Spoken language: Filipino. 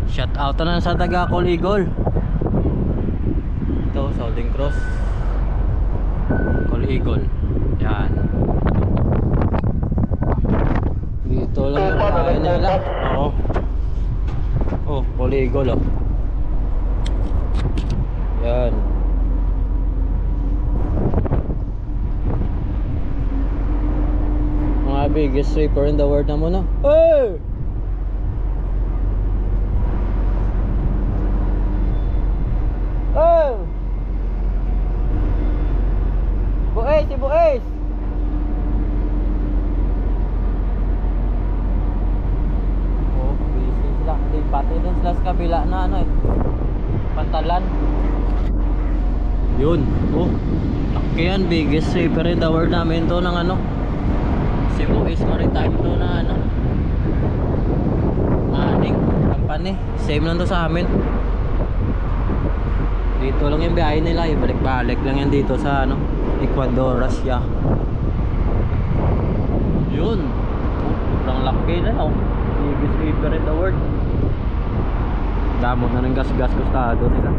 Shout out na sa taga Coligol. Ito, Southern Cross Coligol. Yan. Dito lang yung bahay nila. Oo. Oh, Coligol oh. Yan. Mga biggest sweeper in the world na muna. Hey! Oh! Bues, si Bues! Oh, busy sila. Di pati dun sila sa kabila na ano eh. Pantalan. Yun. Oh, laki yan. Biggest sweeper in the world namin to ng ano. Si Bues Maritime to na ano. Aning company. Same lang to sa amin. Dito lang yung biyahe nila, balik-balik lang yan dito sa ano, Ecuador, Russia. Yun. Sobrang laki na oh. Biggest sweeper in the world. Damot na ng gas-gas gustado nila.